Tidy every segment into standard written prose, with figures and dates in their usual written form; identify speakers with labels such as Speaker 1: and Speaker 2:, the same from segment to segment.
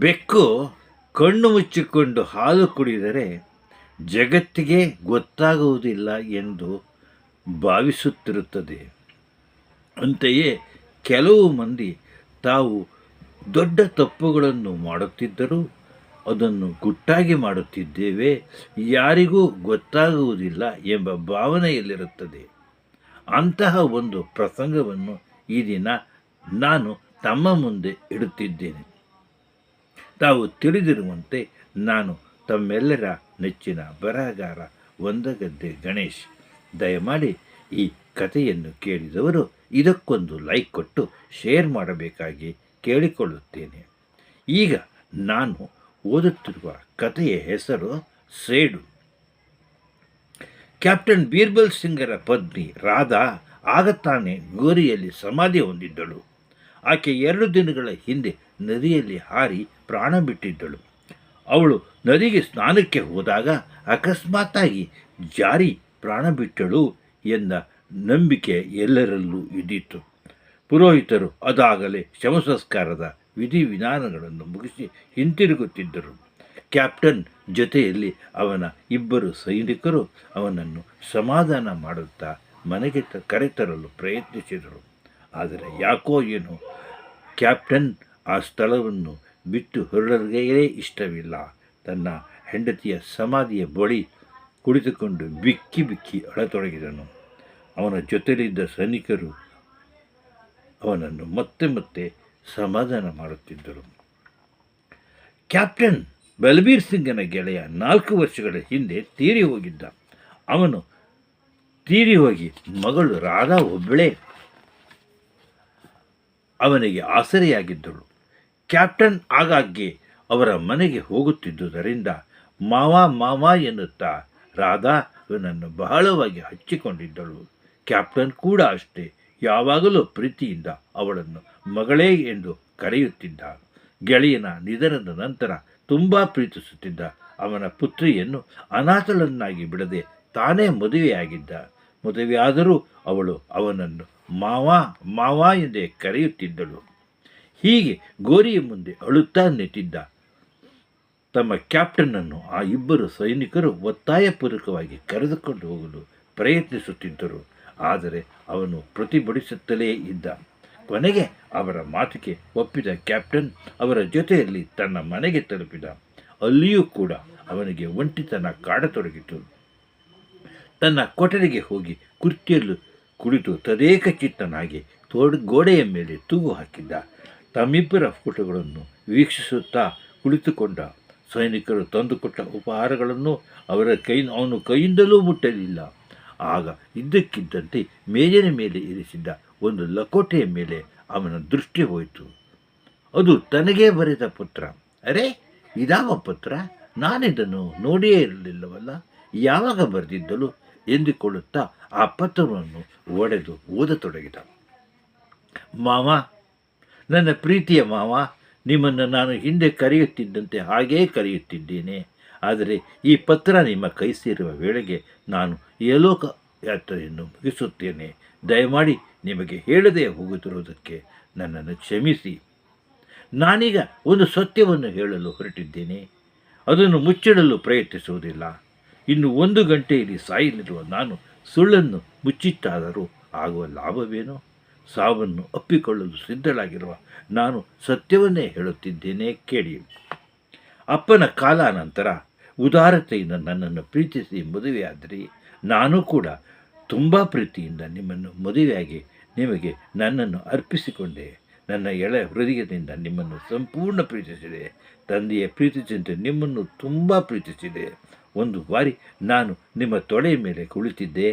Speaker 1: ಬೆಕ್ಕು ಕಣ್ಣು ಮುಚ್ಚಿಕೊಂಡು ಹಾಲು ಕುಡಿದರೆ ಜಗತ್ತಿಗೆ ಗೊತ್ತಾಗುವುದಿಲ್ಲ ಎಂದು ಭಾವಿಸುತ್ತಿರುತ್ತದೆ. ಅಂತೆಯೇ ಕೆಲವು ಮಂದಿ ತಾವು ದೊಡ್ಡ ತಪ್ಪುಗಳನ್ನು ಮಾಡುತ್ತಿದ್ದರೂ ಅದನ್ನು ಗುಟ್ಟಾಗಿ ಮಾಡುತ್ತಿದ್ದೇವೆ, ಯಾರಿಗೂ ಗೊತ್ತಾಗುವುದಿಲ್ಲ ಎಂಬ ಭಾವನೆಯಲ್ಲಿರುತ್ತದೆ. ಅಂತಹ ಒಂದು ಪ್ರಸಂಗವನ್ನು ಈ ದಿನ ನಾನು ತಮ್ಮ ಮುಂದೆ ಇಡುತ್ತಿದ್ದೇನೆ. ತಾವು ತಿಳಿದಿರುವಂತೆ ನಾನು ತಮ್ಮೆಲ್ಲರ ನೆಚ್ಚಿನ ಬರಹಗಾರ ಒಂದಗದ್ದೆ ಗಣೇಶ್. ದಯಮಾಡಿ ಈ ಕಥೆಯನ್ನು ಕೇಳಿದವರು ಇದಕ್ಕೊಂದು ಲೈಕ್ ಕೊಟ್ಟು ಶೇರ್ ಮಾಡಬೇಕಾಗಿ ಕೇಳಿಕೊಳ್ಳುತ್ತೇನೆ. ಈಗ ನಾನು ಓದುತ್ತಿರುವ ಕಥೆಯ ಹೆಸರು ಸೇಡು. ಕ್ಯಾಪ್ಟನ್ ಬೀರ್ಬಲ್ ಸಿಂಗರ ಪತ್ನಿ ರಾಧಾ ಆಗ ತಾನೇ ಗೋರಿಯಲ್ಲಿ ಸಮಾಧಿ ಹೊಂದಿದ್ದಳು. ಆಕೆ 2 ದಿನಗಳ ಹಿಂದೆ ನದಿಯಲ್ಲಿ ಹಾರಿ ಪ್ರಾಣ ಬಿಟ್ಟಿದ್ದಳು. ಅವಳು ನದಿಗೆ ಸ್ನಾನಕ್ಕೆ ಹೋದಾಗ ಅಕಸ್ಮಾತ್ತಾಗಿ ಜಾರಿ ಪ್ರಾಣ ಬಿಟ್ಟಳು ಎಂದ ನಂಬಿಕೆ ಎಲ್ಲರಲ್ಲೂ ಇದ್ದಿತ್ತು. ಪುರೋಹಿತರು ಅದಾಗಲೇ ಶವಸಂಸ್ಕಾರದ ವಿಧಿವಿಧಾನಗಳನ್ನು ಮುಗಿಸಿ ಹಿಂತಿರುಗುತ್ತಿದ್ದರು. ಕ್ಯಾಪ್ಟನ್ ಜೊತೆಯಲ್ಲಿ ಅವನ 2 ಸೈನಿಕರು ಅವನನ್ನು ಸಮಾಧಾನ ಮಾಡುತ್ತಾ ಮನೆಗೆ ಕರೆತರಲು ಪ್ರಯತ್ನಿಸಿದರು. ಆದರೆ ಯಾಕೋ ಏನೋ ಕ್ಯಾಪ್ಟನ್ ಆ ಸ್ಥಳವನ್ನು ಬಿಟ್ಟು ಹೊರಡಲೇ ಇಷ್ಟವಿಲ್ಲ. ತನ್ನ ಹೆಂಡತಿಯ ಸಮಾಧಿಯ ಬಳಿ ಕುಳಿತುಕೊಂಡು ಬಿಕ್ಕಿ ಬಿಕ್ಕಿ ಅಳತೊಡಗಿದನು. ಅವನ ಜೊತೆಲಿದ್ದ ಸೈನಿಕರು ಅವನನ್ನು ಮತ್ತೆ ಮತ್ತೆ ಸಮಾಧಾನ ಮಾಡುತ್ತಿದ್ದರು. ಕ್ಯಾಪ್ಟನ್ ಬಲಬೀರ್ ಸಿಂಗನ ಗೆಳೆಯ 4 ವರ್ಷಗಳ ಹಿಂದೆ ತೀರಿ ಹೋಗಿದ್ದ. ಅವನು ತೀರಿ ಹೋಗಿ ಮಗಳು ರಾಧಾ ಒಬ್ಬಳೇ ಅವನಿಗೆ ಆಸರೆಯಾಗಿದ್ದಳು. ಕ್ಯಾಪ್ಟನ್ ಆಗಾಗ್ಗೆ ಅವರ ಮನೆಗೆ ಹೋಗುತ್ತಿದ್ದುದರಿಂದ ಮಾವ ಎನ್ನುತ್ತಾ ರಾಧಾ ಅವನನ್ನು ಬಹಳವಾಗಿ ಹಚ್ಚಿಕೊಂಡಿದ್ದಳು. ಕ್ಯಾಪ್ಟನ್ ಕೂಡ ಅಷ್ಟೇ, ಯಾವಾಗಲೂ ಪ್ರೀತಿಯಿಂದ ಅವಳನ್ನು ಮಗಳೇ ಎಂದು ಕರೆಯುತ್ತಿದ್ದ. ಗೆಳೆಯನ ನಿಧನದ ನಂತರ ತುಂಬ ಪ್ರೀತಿಸುತ್ತಿದ್ದ ಅವನ ಪುತ್ರಿಯನ್ನು ಅನಾಥಳನ್ನಾಗಿ ಬಿಡದೆ ತಾನೇ ಮದುವೆಯಾಗಿದ್ದ. ಮದುವೆಯಾದರೂ ಅವಳು ಅವನನ್ನು ಮಾವ ಎಂದೇ ಕರೆಯುತ್ತಿದ್ದಳು. ಹೀಗೆ ಗೋರಿಯ ಮುಂದೆ ಅಳುತ್ತಾ ನಿಂತಿದ್ದ ತಮ್ಮ ಕ್ಯಾಪ್ಟನ್ನನ್ನು ಆ 2 ಸೈನಿಕರು ಒತ್ತಾಯಪೂರ್ವಕವಾಗಿ ಕರೆದುಕೊಂಡು ಹೋಗಲು ಪ್ರಯತ್ನಿಸುತ್ತಿದ್ದರು. ಆದರೆ ಅವನು ಪ್ರತಿಭಟಿಸುತ್ತಲೇ ಇದ್ದ. ಕೊನೆಗೆ ಅವರ ಮಾತಿಗೆ ಒಪ್ಪಿದ ಕ್ಯಾಪ್ಟನ್ ಅವರ ಜೊತೆಯಲ್ಲಿ ತನ್ನ ಮನೆಗೆ ತಲುಪಿದ. ಅಲ್ಲಿಯೂ ಕೂಡ ಅವನಿಗೆ ಒಂಟಿತನ ಕಾಡತೊಡಗಿತು. ತನ್ನ ಕೊಠಡಿಗೆ ಹೋಗಿ ಕುರ್ಚಿಯಲ್ಲಿ ಕುಳಿತು ತದೇಕ ಚಿತ್ತನಾಗಿ ಗೋಡೆಯ ಮೇಲೆ ತೂಗು ಹಾಕಿದ್ದ. ತಮ್ಮಿಬ್ಬರ ಫೋಟೋಗಳನ್ನು ವೀಕ್ಷಿಸುತ್ತಾ ಕುಳಿತುಕೊಂಡ. ಸೈನಿಕರು ತಂದುಕೊಟ್ಟ ಉಪಹಾರಗಳನ್ನು ಅವನು ಕೈಯಿಂದಲೂ ಮುಟ್ಟಲಿಲ್ಲ. ಆಗ ಇದ್ದಕ್ಕಿದ್ದಂತೆ ಮೇಜಿನ ಮೇಲೆ ಇರಿಸಿದ್ದ ಒಂದು ಲಕೋಟೆಯ ಮೇಲೆ ಅವನ ದೃಷ್ಟಿ ಹೋಯಿತು. ಅದು ತನಗೇ ಬರೆದ ಪತ್ರ. ಅರೆ, ಇದಾವ ಪತ್ರ? ನಾನಿದನ್ನು ನೋಡಿಯೇ ಇರಲಿಲ್ಲವಲ್ಲ, ಯಾವಾಗ ಬರೆದಿದ್ದಳು ಎಂದುಕೊಳ್ಳುತ್ತಾ ಆ ಪತ್ರವನ್ನು ಒಡೆದು ಓದತೊಡಗಿದ. ಮಾವ, ನನ್ನ ಪ್ರೀತಿಯ ಮಾವ, ನಿಮ್ಮನ್ನು ನಾನು ಹಿಂದೆ ಕರೆಯುತ್ತಿದ್ದಂತೆ ಹಾಗೇ ಕರೆಯುತ್ತಿದ್ದೇನೆ. ಆದರೆ ಈ ಪತ್ರ ನಿಮ್ಮ ಕೈ ಸೇರುವ ವೇಳೆಗೆ ನಾನು ಯಲೋಕ ಯಾತ್ರೆಯನ್ನು ಮುಗಿಸುತ್ತೇನೆ. ದಯಮಾಡಿ ನಿಮಗೆ ಹೇಳದೆ ಹೋಗುತ್ತಿರುವುದಕ್ಕೆ ನನ್ನನ್ನು ಕ್ಷಮಿಸಿ. ನಾನೀಗ ಒಂದು ಸತ್ಯವನ್ನು ಹೇಳಲು ಹೊರಟಿದ್ದೇನೆ. ಅದನ್ನು ಮುಚ್ಚಿಡಲು ಪ್ರಯತ್ನಿಸುವುದಿಲ್ಲ. ಇನ್ನು 1 ಗಂಟೆಯಲ್ಲಿ ಸಾಯಲಿರುವ ನಾನು ಸುಳ್ಳನ್ನು ಮುಚ್ಚಿಟ್ಟಾದರೂ ಆಗುವ ಲಾಭವೇನು? ಸಾವನ್ನು ಅಪ್ಪಿಕೊಳ್ಳಲು ಸಿದ್ಧಳಾಗಿರುವ ನಾನು ಸತ್ಯವನ್ನೇ ಹೇಳುತ್ತಿದ್ದೇನೆ, ಕೇಳಿ. ಅಪ್ಪನ ಕಾಲಾನಂತರ ಉದಾರತೆಯಿಂದ ನನ್ನನ್ನು ಪ್ರೀತಿಸಿ ಮದುವೆಯಾದರೆ ನಾನು ಕೂಡ ತುಂಬ ಪ್ರೀತಿಯಿಂದ ನಿಮ್ಮನ್ನು ಮದುವೆಯಾಗಿ ನಿಮಗೆ ನನ್ನನ್ನು ಅರ್ಪಿಸಿಕೊಂಡೆ. ನನ್ನ ಹೃದಯದಿಂದ ನಿಮ್ಮನ್ನು ಸಂಪೂರ್ಣ ಪ್ರೀತಿಸಿದೆ. ತಂದೆಯ ಪ್ರೀತಿಸಿದಂತೆ ನಿಮ್ಮನ್ನು ತುಂಬ ಪ್ರೀತಿಸಿದೆ. ಒಂದು ಬಾರಿ ನಾನು ನಿಮ್ಮ ತೊಡೆಯ ಮೇಲೆ ಕುಳಿತಿದ್ದೆ.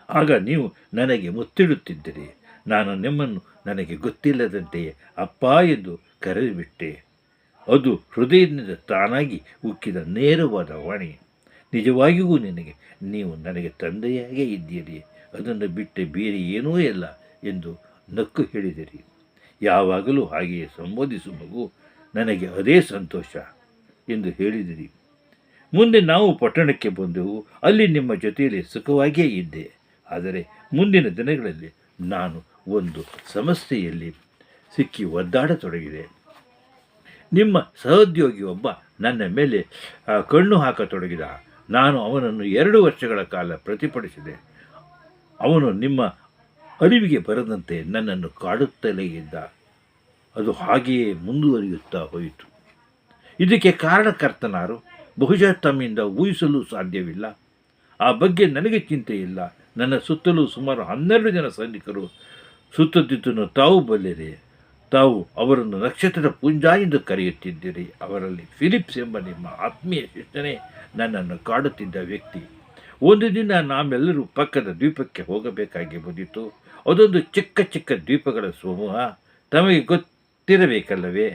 Speaker 1: ಆಗ ನೀವು ನನಗೆ ಮುತ್ತಿಡುತ್ತಿದ್ದಿರಿ. ನಾನು ನಿಮ್ಮನ್ನು ನನಗೆ ಗೊತ್ತಿಲ್ಲದಂತೆಯೇ ಅಪ್ಪ ಎಂದು ಕರೆದುಬಿಟ್ಟೆ. ಅದು ಹೃದಯದಿಂದ ತಾನಾಗಿ ಉಕ್ಕಿದ ನೇರವಾದ ವಾಣಿ. ನಿಜವಾಗಿಯೂ ನೀವು ನನಗೆ ತಂದೆಯಾಗೇ ಇದ್ದೀರಿ. ಅದನ್ನು ಬಿಟ್ಟು ಬೇರೆ ಏನೂ ಇಲ್ಲ ಎಂದು ನಕ್ಕು ಹೇಳಿದಿರಿ. ಯಾವಾಗಲೂ ಹಾಗೆಯೇ ಸಂಬೋಧಿಸು ಮಗು, ನನಗೆ ಅದೇ ಸಂತೋಷ ಎಂದು ಹೇಳಿದಿರಿ. ಮುಂದೆ ನಾವು ಪಟ್ಟಣಕ್ಕೆ ಬಂದೆವು. ಅಲ್ಲಿ ನಿಮ್ಮ ಜೊತೆಯಲ್ಲಿ ಸುಖವಾಗಿಯೇ ಇದ್ದೆ. ಆದರೆ ಮುಂದಿನ ದಿನಗಳಲ್ಲಿ ನಾನು ಒಂದು ಸಮಸ್ಯೆಯಲ್ಲಿ ಸಿಕ್ಕಿ ಒದ್ದಾಡತೊಡಗಿದೆ. ನಿಮ್ಮ ಸಹೋದ್ಯೋಗಿ ಒಬ್ಬ ನನ್ನ ಮೇಲೆ ಕಣ್ಣು ಹಾಕತೊಡಗಿದ. ನಾನು ಅವನನ್ನು 2 ವರ್ಷಗಳ ಕಾಲ ಪ್ರತಿಭಟಿಸಿದೆ. ಅವನು ನಿಮ್ಮ ಅರಿವಿಗೆ ಬರದಂತೆ ನನ್ನನ್ನು ಕಾಡುತ್ತಲೇ ಇದ್ದ. ಅದು ಹಾಗೆಯೇ ಮುಂದುವರಿಯುತ್ತಾ ಹೋಯಿತು. ಇದಕ್ಕೆ ಕಾರಣಕರ್ತನಾರು? ಬಹುಶಃ ತಮ್ಮಿಂದ ಊಹಿಸಲು ಸಾಧ್ಯವಿಲ್ಲ. ಆ ಬಗ್ಗೆ ನನಗೆ ಚಿಂತೆ ಇಲ್ಲ. ನನ್ನ ಸುತ್ತಲೂ ಸುಮಾರು 12 ಜನ ಸೈನಿಕರು ಸುತ್ತದಿದ್ದನ್ನು ತಾವು ಬಲ್ಲಿರಿ. ತಾವು ಅವರನ್ನು ನಕ್ಷತ್ರದ ಪುಂಜ ಎಂದು ಕರೆಯುತ್ತಿದ್ದೀರಿ. ಅವರಲ್ಲಿ ಫಿಲಿಪ್ಸ್ ಎಂಬ ನಿಮ್ಮ ಆತ್ಮೀಯ ಶಿಷ್ಯನೇ ನನ್ನನ್ನು ಕಾಡುತ್ತಿದ್ದ ವ್ಯಕ್ತಿ. ಒಂದು ದಿನ ನಾವೆಲ್ಲರೂ ಪಕ್ಕದ ದ್ವೀಪಕ್ಕೆ ಹೋಗಬೇಕಾಗಿ ಬಂದಿತು. ಅದೊಂದು ಚಿಕ್ಕ ಚಿಕ್ಕ ದ್ವೀಪಗಳ ಸಮೂಹ. ತಮಗೆ ಗೊತ್ತಿರಬೇಕಲ್ಲವೇ?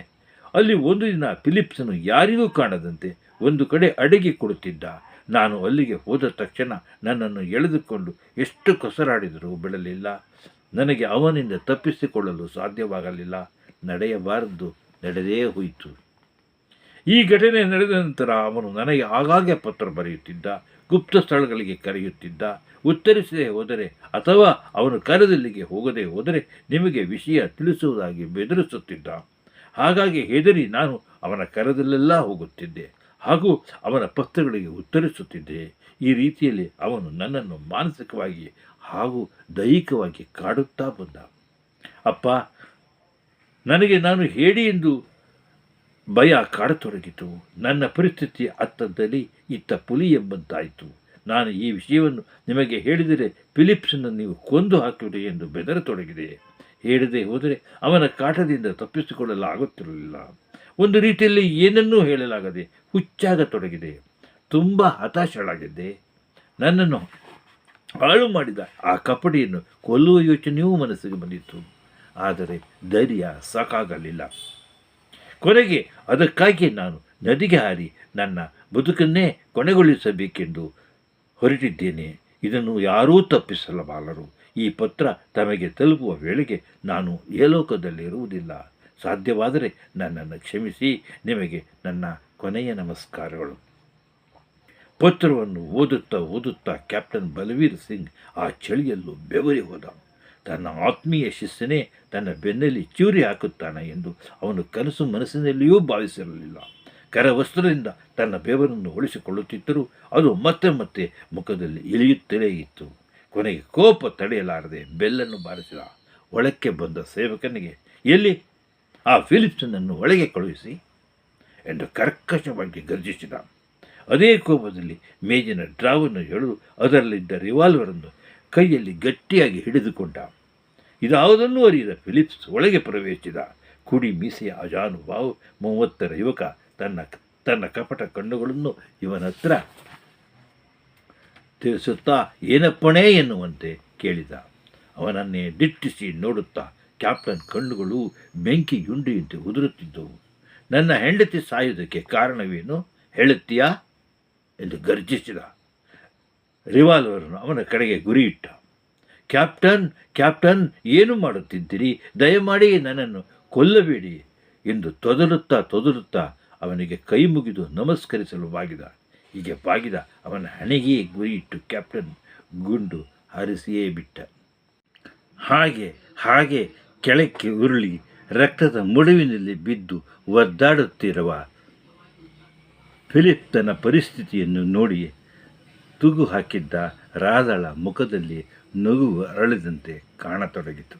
Speaker 1: ಅಲ್ಲಿ ಒಂದು ದಿನ ಫಿಲಿಪ್ಸನು ಯಾರಿಗೂ ಕಾಣದಂತೆ ಒಂದು ಕಡೆ ಅಡಿಗೆ ಕೊಡುತ್ತಿದ್ದ. ನಾನು ಅಲ್ಲಿಗೆ ಹೋದ ತಕ್ಷಣ ನನ್ನನ್ನು ಎಳೆದುಕೊಂಡು ಎಷ್ಟು ಕೊಸರಾಡಿದರೂ ಬಿಡಲಿಲ್ಲ. ನನಗೆ ಅವನಿಂದ ತಪ್ಪಿಸಿಕೊಳ್ಳಲು ಸಾಧ್ಯವಾಗಲಿಲ್ಲ. ನಡೆಯಬಾರದು ನಡೆದೇ ಹೋಯಿತು. ಈ ಘಟನೆ ನಡೆದ ನಂತರ ಅವನು ನನಗೆ ಆಗಾಗ್ಗೆ ಪತ್ರ ಬರೆಯುತ್ತಿದ್ದ, ಗುಪ್ತ ಸ್ಥಳಗಳಿಗೆ ಕರೆಯುತ್ತಿದ್ದ. ಉತ್ತರಿಸದೆ ಹೋದರೆ ಅಥವಾ ಅವನು ಕರೆದಲ್ಲಿಗೆ ಹೋಗದೆ ಹೋದರೆ ನಿಮಗೆ ವಿಷಯ ತಿಳಿಸುವುದಾಗಿ ಬೆದರಿಸುತ್ತಿದ್ದ. ಹಾಗಾಗಿ ಹೆದರಿ ನಾನು ಅವನ ಕರೆದಲ್ಲೆಲ್ಲ ಹೋಗುತ್ತಿದ್ದೆ ಹಾಗೂ ಅವನ ಪತ್ರಗಳಿಗೆ ಉತ್ತರಿಸುತ್ತಿದ್ದೆ. ಈ ರೀತಿಯಲ್ಲಿ ಅವನು ನನ್ನನ್ನು ಮಾನಸಿಕವಾಗಿ ಹಾಗೂ ದೈಹಿಕವಾಗಿ ಕಾಡುತ್ತಾ ಬಂದ. ಅಪ್ಪ, ನನಗೆ ನಾನು ಹೇಳಿ ಎಂದು ಭಯ ಕಾಡತೊಡಗಿತು. ನನ್ನ ಪರಿಸ್ಥಿತಿ ಅತ್ತದಲ್ಲಿ ಇತ್ತ ಪುಲಿ ಎಂಬಂತಾಯಿತು. ನಾನು ಈ ವಿಷಯವನ್ನು ನಿಮಗೆ ಹೇಳಿದರೆ ಫಿಲಿಪ್ಸನ್ನು ನೀವು ಕೊಂದು ಹಾಕುವಿರಿ ಎಂದು ಬೆದರತೊಡಗಿದೆ. ಹೇಳದೆ ಹೋದರೆ ಅವನ ಕಾಟದಿಂದ ತಪ್ಪಿಸಿಕೊಳ್ಳಲಾಗುತ್ತಿರಲಿಲ್ಲ. ಒಂದು ರೀತಿಯಲ್ಲಿ ಏನನ್ನೂ ಹೇಳಲಾಗದೆ ಹುಚ್ಚಾಗತೊಡಗಿದೆ. ತುಂಬ ಹತಾಶಳಾಗಿದ್ದೆ. ನನ್ನನ್ನು ಹಾಳು ಮಾಡಿದ ಆ ಕಪಟಿಯನ್ನು ಕೊಲ್ಲುವ ಯೋಚನೆಯೂ ಮನಸ್ಸಿಗೆ ಬಂದಿತ್ತು. ಆದರೆ ಧೈರ್ಯ ಸಾಕಾಗಲಿಲ್ಲ. ಕೊನೆಗೆ ಅದಕ್ಕಾಗಿ ನಾನು ನದಿಗೆ ಹಾರಿ ನನ್ನ ಬದುಕನ್ನೇ ಕೊನೆಗೊಳಿಸಬೇಕೆಂದು ಹೊರಟಿದ್ದೇನೆ. ಇದನ್ನು ಯಾರೂ ತಪ್ಪಿಸಲಬಾರರು. ಈ ಪತ್ರ ತಮಗೆ ತಲುಪುವ ವೇಳೆಗೆ ನಾನು ಏಲೋಕದಲ್ಲಿರುವುದಿಲ್ಲ. ಸಾಧ್ಯವಾದರೆ ನನ್ನನ್ನು ಕ್ಷಮಿಸಿ. ನಿಮಗೆ ನನ್ನ ಕೊನೆಯ ನಮಸ್ಕಾರಗಳು. ಪತ್ರವನ್ನು ಓದುತ್ತಾ ಕ್ಯಾಪ್ಟನ್ ಬಲವೀರ್ ಸಿಂಗ್ ಆ ಚಳಿಯಲ್ಲೂ ಬೆವರಿ ಹೋದ. ತನ್ನ ಆತ್ಮೀಯ ಶಿಷ್ಯನೇ ತನ್ನ ಬೆನ್ನಲ್ಲಿ ಚೂರಿ ಹಾಕುತ್ತಾನೆ ಎಂದು ಅವನು ಕನಸು ಮನಸ್ಸಿನಲ್ಲಿಯೂ ಭಾವಿಸಿರಲಿಲ್ಲ. ಕರವಸ್ತ್ರದಿಂದ ತನ್ನ ಬೆವರನ್ನು ಉಳಿಸಿಕೊಳ್ಳುತ್ತಿದ್ದರೂ ಅದು ಮತ್ತೆ ಮತ್ತೆ ಮುಖದಲ್ಲಿ ಇಳಿಯುತ್ತಲೇ ಇತ್ತು. ಕೊನೆಗೆ ಕೋಪ ತಡೆಯಲಾರದೆ ಬೆಲ್ಲನ್ನು ಬಾರಿಸಿದ. ಒಳಕ್ಕೆ ಬಂದ ಸೇವಕನಿಗೆ, ಎಲ್ಲಿ ಆ ಫಿಲಿಪ್ಸನನ್ನು ಒಳಗೆ ಕಳುಹಿಸಿ ಎಂದು ಕರ್ಕಶವಾಗಿ ಗರ್ಜಿಸಿದ. ಅದೇ ಕೋಪದಲ್ಲಿ ಮೇಜಿನ ಡ್ರಾವನ್ನು ಎಳೆದು ಅದರಲ್ಲಿದ್ದ ರಿವಾಲ್ವರನ್ನು ಕೈಯಲ್ಲಿ ಗಟ್ಟಿಯಾಗಿ ಹಿಡಿದುಕೊಂಡ. ಇದಾವುದನ್ನೂ ಅರಿಯದ ಫಿಲಿಪ್ಸ್ ಒಳಗೆ ಪ್ರವೇಶಿಸಿದ. ಕುಡಿ ಮೀಸೆಯ ಅಜಾನುಭಾವು 30ರ ಯುವಕ ತನ್ನ ಕಪಟ ಕಣ್ಣುಗಳನ್ನು ಇವನ ಹತ್ರ ತಿಳಿಸುತ್ತಾ ಏನಪ್ಪಣೆ ಎನ್ನುವಂತೆ ಕೇಳಿದ. ಅವನನ್ನೇ ದಿಟ್ಟಿಸಿ ನೋಡುತ್ತಾ ಕ್ಯಾಪ್ಟನ್ ಕಣ್ಣುಗಳು ಬೆಂಕಿ ಯುಂಡಿಯಂತೆ ಉದುರುತ್ತಿದ್ದವು. ನನ್ನ ಹೆಂಡತಿ ಸಾಯುವುದಕ್ಕೆ ಕಾರಣವೇನು ಹೇಳುತ್ತೀಯಾ ಎಂದು ಗರ್ಜಿಸಿದ. ರಿವಾಲ್ವರನ್ನು ಅವನ ಕಡೆಗೆ ಗುರಿಯಿಟ್ಟ. ಕ್ಯಾಪ್ಟನ್ ಏನು ಮಾಡುತ್ತಿದ್ದೀರಿ? ದಯಮಾಡಿ ನನ್ನನ್ನು ಕೊಲ್ಲಬೇಡಿ ಎಂದು ತೊದಲುತ್ತಾ ಅವನಿಗೆ ಕೈ ಮುಗಿದು ನಮಸ್ಕರಿಸಲು ಬಾಗಿದ. ಹೀಗೆ ಬಾಗಿದ ಅವನ ಹಣೆಗೆಯೇ ಗುರಿಯಿಟ್ಟು ಕ್ಯಾಪ್ಟನ್ ಗುಂಡು ಹಾರಿಸಿಯೇ ಬಿಟ್ಟ. ಹಾಗೆ ಕೆಳಕ್ಕೆ ಉರುಳಿ ರಕ್ತದ ಮುಡುವಿನಲ್ಲಿ ಬಿದ್ದು ಒದ್ದಾಡುತ್ತಿರುವ ಫಿಲಿಪ್ ತನ್ನ ಪರಿಸ್ಥಿತಿಯನ್ನು ನೋಡಿ ತೂಗು ಹಾಕಿದ್ದ ರಾಧಳ ಮುಖದಲ್ಲಿ ನಗು ಅರಳಿದಂತೆ ಕಾಣತೊಡಗಿತು.